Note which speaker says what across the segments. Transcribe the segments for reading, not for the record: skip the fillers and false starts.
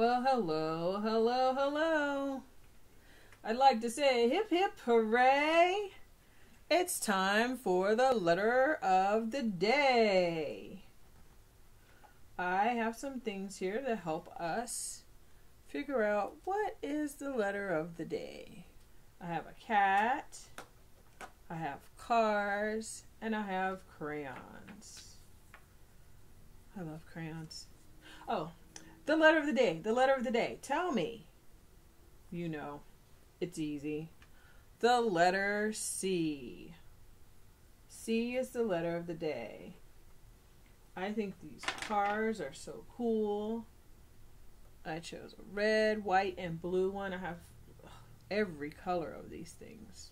Speaker 1: Well, hello, hello, hello. I'd like to say hip hip hooray. It's time for the letter of the day. I have some things here to help us figure out what is the letter of the day. I have a cat, I have cars, and I have crayons. I love crayons. Oh, the letter of the day, the letter of the day. Tell me. You know, it's easy. The letter C. C is the letter of the day. I think these cars are so cool. I chose a red, white, and blue one. I have every color of these things.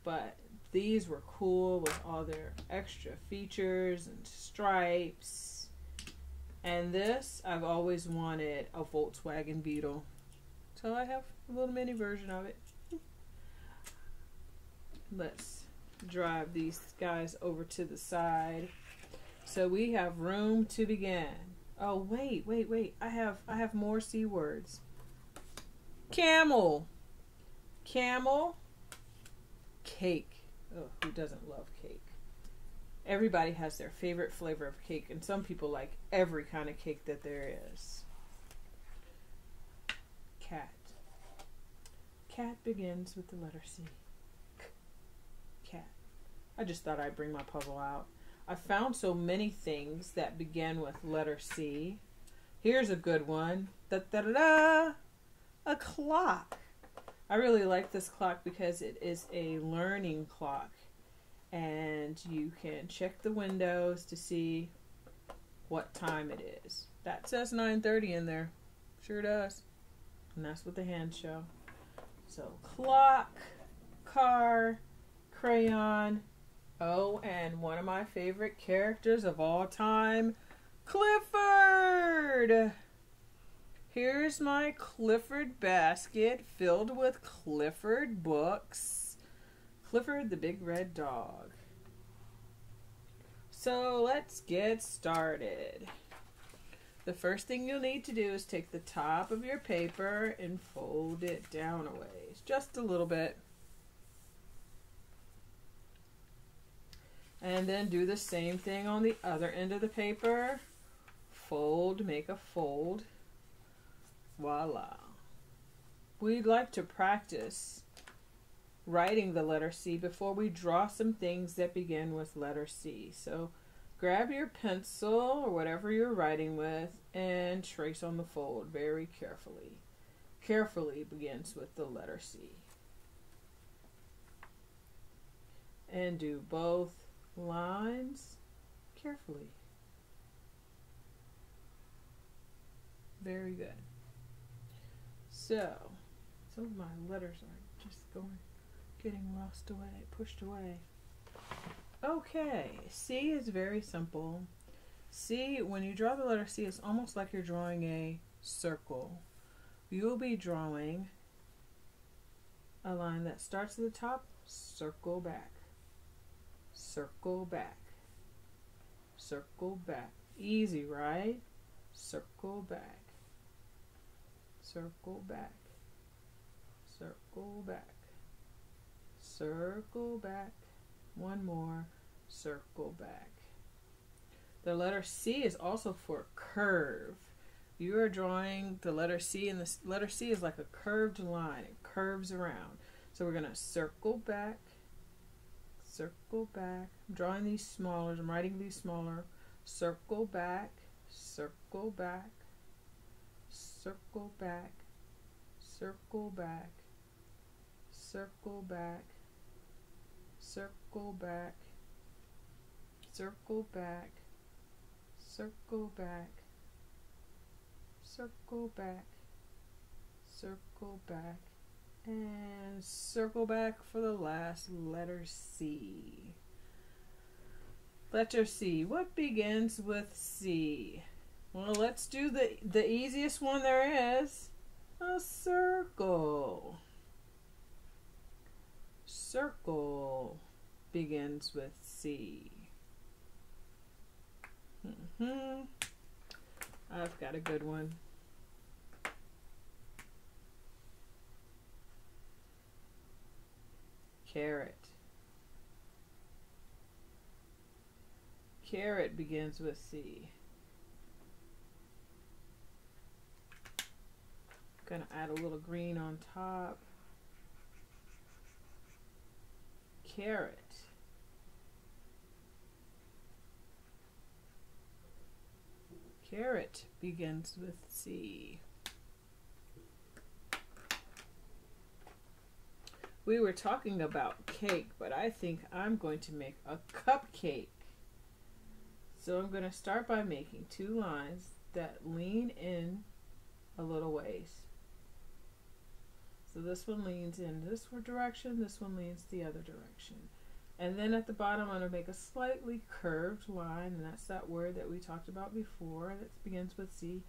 Speaker 1: But these were cool with all their extra features and stripes. And this, I've always wanted a Volkswagen Beetle. So I have a little mini version of it. Let's drive these guys over to the side. So we have room to begin. Oh, wait. I have more C words. Camel. Camel. Cake. Oh, who doesn't love cake? Everybody has their favorite flavor of cake, and some people like every kind of cake that there is. Cat. Cat begins with the letter C. Cat. I just thought I'd bring my puzzle out. I found so many things that begin with letter C. Here's a good one. Da-da-da-da! A clock. I really like this clock because it is a learning clock. And you can check the windows to see what time it is. That says 9:30 in there. Sure does. And that's what the hands show. So clock, car, crayon. Oh, and one of my favorite characters of all time, Clifford. Here's my Clifford basket filled with Clifford books. Clifford the Big Red Dog. So let's get started. The first thing you'll need to do is take the top of your paper and fold it down a ways, just a little bit. And then do the same thing on the other end of the paper. Fold, make a fold. Voila. We'd like to practice writing the letter C before we draw some things that begin with letter C. So grab your pencil or whatever you're writing with and trace on the fold very carefully. Carefully begins with the letter C. And do both lines carefully. Very good. So, some of my letters are just getting lost away, pushed away. Okay, C is very simple. C, when you draw the letter C, it's almost like you're drawing a circle. You'll be drawing a line that starts at the top, circle back, circle back, circle back. Easy, right? Circle back, circle back, circle back. Circle back, one more, circle back. The letter C is also for curve. You are drawing the letter C, and the letter C is like a curved line. It curves around. So we're going to circle back, circle back. I'm drawing these smaller. I'm writing these smaller. Circle back, circle back, circle back, circle back, circle back, circle back, circle back, circle back, circle back, circle back, and circle back for the last letter C. Letter C. What begins with C? Well, let's do the easiest one there is. A circle. Circle begins with C. I've got a good one. Carrot. Carrot begins with C. Gonna add a little green on top. Carrot. Carrot begins with C. We were talking about cake, but I think I'm going to make a cupcake. So I'm going to start by making 2 lines that lean in a little ways. So this one leans in this direction, this one leans the other direction. And then at the bottom I'm going to make a slightly curved line, and that's that word that we talked about before that begins with C,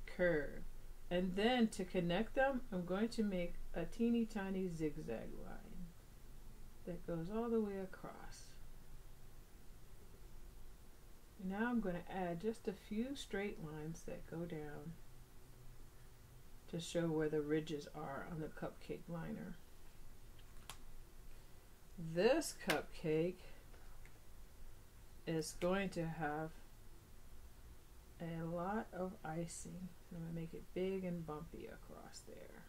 Speaker 1: curve. And then to connect them, I'm going to make a teeny tiny zigzag line that goes all the way across. And now I'm going to add just a few straight lines that go down to show where the ridges are on the cupcake liner. This cupcake is going to have a lot of icing. I'm going to make it big and bumpy across there.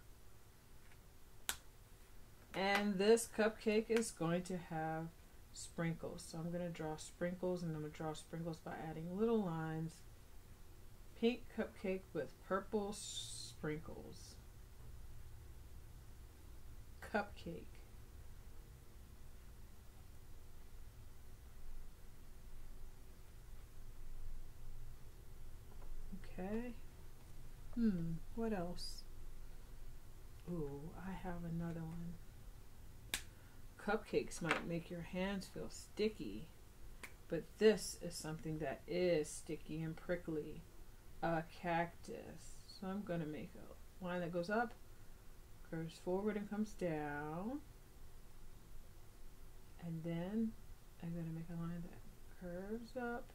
Speaker 1: And this cupcake is going to have sprinkles. So I'm going to draw sprinkles, and I'm going to draw sprinkles by adding little lines. Pink cupcake with purple sprinkles. Cupcake. Okay. What else? Ooh, I have another one. Cupcakes might make your hands feel sticky, but this is something that is sticky and prickly. A cactus. So I'm going to make a line that goes up, curves forward and comes down. And then I'm going to make a line that curves up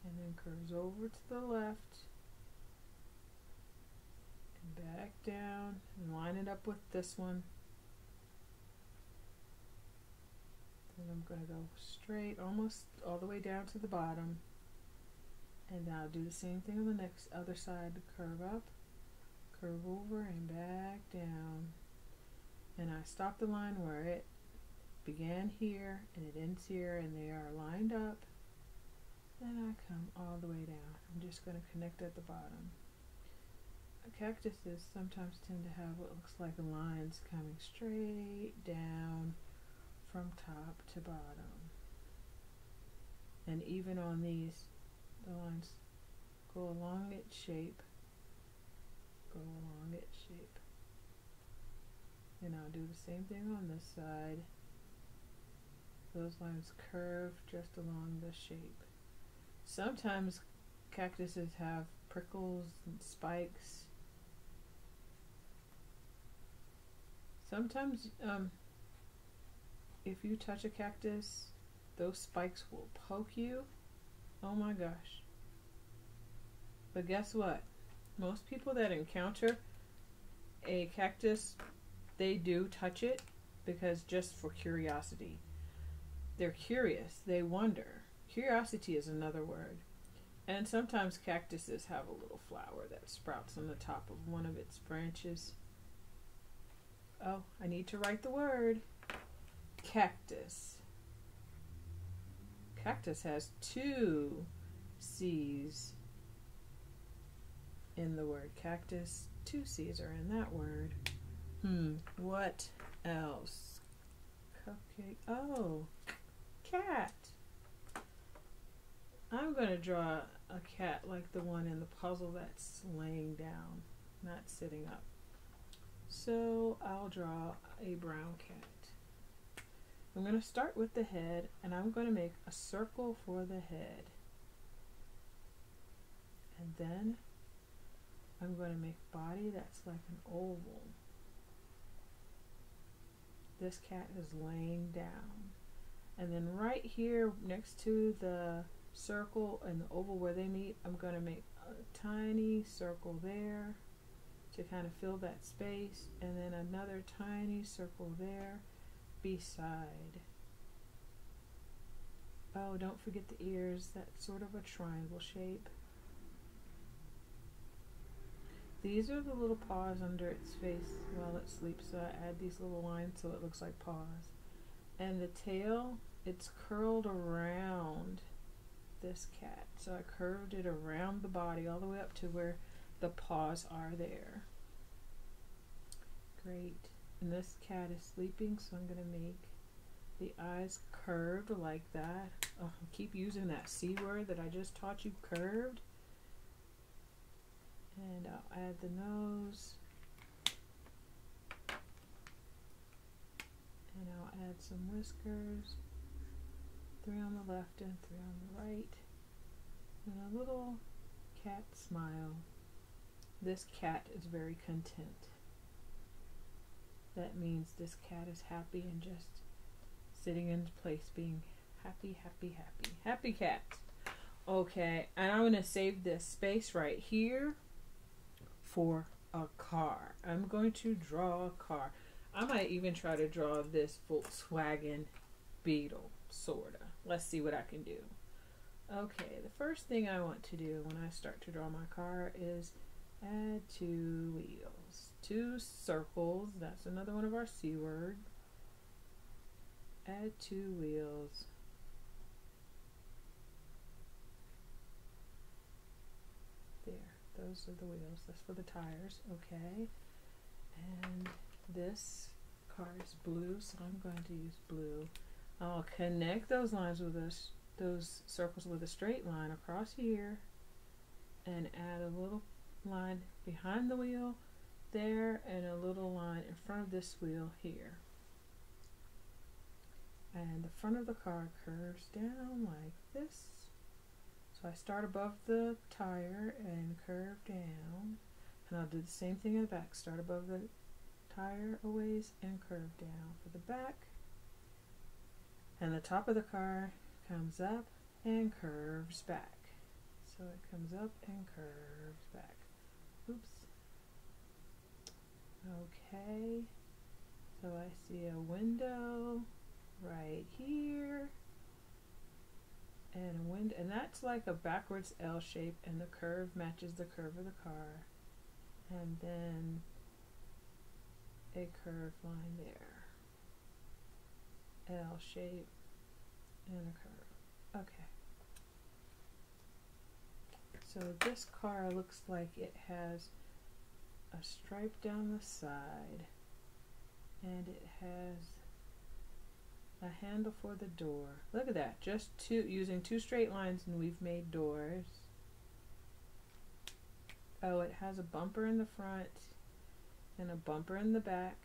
Speaker 1: and then curves over to the left and back down and line it up with this one. And I'm going to go straight almost all the way down to the bottom. And now do the same thing on the next other side. Curve up, curve over, and back down. And I stop the line where it began here and it ends here, and they are lined up. And I come all the way down. I'm just going to connect at the bottom. Cactuses sometimes tend to have what looks like lines coming straight down from top to bottom. And even on these, the lines go along its shape, and I'll do the same thing on this side. Those lines curve just along the shape. Sometimes cactuses have prickles and spikes. Sometimes if you touch a cactus, those spikes will poke you. Oh my gosh. But guess what? Most people that encounter a cactus, they do touch it because just for curiosity. They're curious. They wonder. Curiosity is another word. And sometimes cactuses have a little flower that sprouts on the top of one of its branches. Oh, I need to write the word. Cactus. Cactus has 2 C's in the word cactus. 2 C's are in that word. What else? Cupcake. Oh, cat. I'm going to draw a cat like the one in the puzzle that's laying down, not sitting up. So I'll draw a brown cat. I'm going to start with the head, and I'm going to make a circle for the head. And then I'm going to make a body that's like an oval. This cat is laying down. And then right here next to the circle and the oval where they meet, I'm going to make a tiny circle there, to kind of fill that space, and then another tiny circle there beside. Oh, don't forget the ears, that's sort of a triangle shape. These are the little paws under its face while it sleeps, so I add these little lines so it looks like paws. And the tail, it's curled around this cat, so I curved it around the body all the way up to where the paws are there. Great. And this cat is sleeping, so I'm going to make the eyes curved like that. Oh, keep using that C word that I just taught you, curved. And I'll add the nose. And I'll add some whiskers. 3 on the left and 3 on the right. And a little cat smile. This cat is very content. That means this cat is happy and just sitting in place being happy, happy, happy. Happy cat. Okay, and I'm going to save this space right here for a car. I'm going to draw a car. I might even try to draw this Volkswagen Beetle, sorta. Let's see what I can do. Okay, the first thing I want to do when I start to draw my car is add 2 wheels. 2 circles, that's another one of our C word. Add 2 wheels. There, those are the wheels. That's for the tires, okay. And this car is blue, so I'm going to use blue. I'll connect those lines with those circles with a straight line across here and add a little line behind the wheel there and a little line in front of this wheel here. And the front of the car curves down like this. So I start above the tire and curve down. And I'll do the same thing in the back. Start above the tire a ways and curve down for the back. And the top of the car comes up and curves back. So it comes up and curves back. Oops. Okay. So I see a window right here. And a window, and that's like a backwards L shape, and the curve matches the curve of the car. And then a curved line there. L shape and a curve. Okay. So this car looks like it has a stripe down the side, and it has a handle for the door. Look at that, just using 2 straight lines and we've made doors. Oh, it has a bumper in the front and a bumper in the back,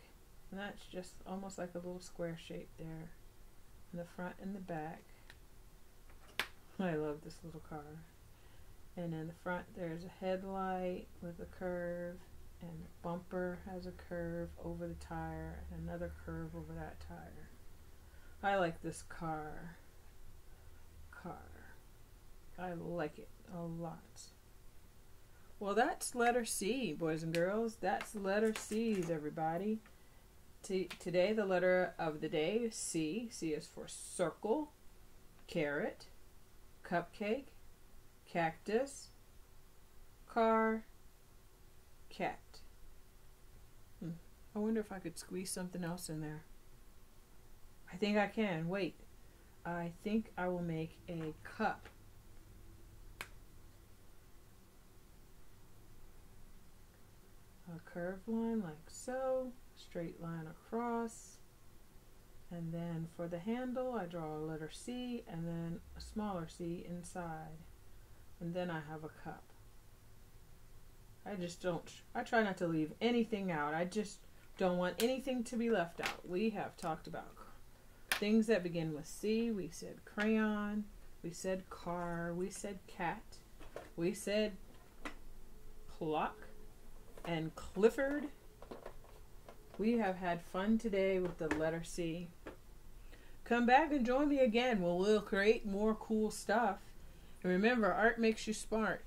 Speaker 1: and that's just almost like a little square shape there in the front and the back. I love this little car. And in the front there's a headlight with a curve, and the bumper has a curve over the tire and another curve over that tire. I like this car. I like it a lot. Well, that's letter C, boys and girls. That's letter C's, everybody. Today, the letter of the day is C. C is for circle, carrot, cupcake, cactus, car, cat. I wonder if I could squeeze something else in there. I think I can. Wait. I think I will make a cup. A curved line like so. Straight line across. And then for the handle, I draw a letter C and then a smaller C inside. And then I have a cup. I try not to leave anything out. I just don't want anything to be left out. We have talked about things that begin with C. We said crayon. We said car. We said cat. We said clock and Clifford. We have had fun today with the letter C. Come back and join me again. We'll create more cool stuff. And remember, art makes you smart.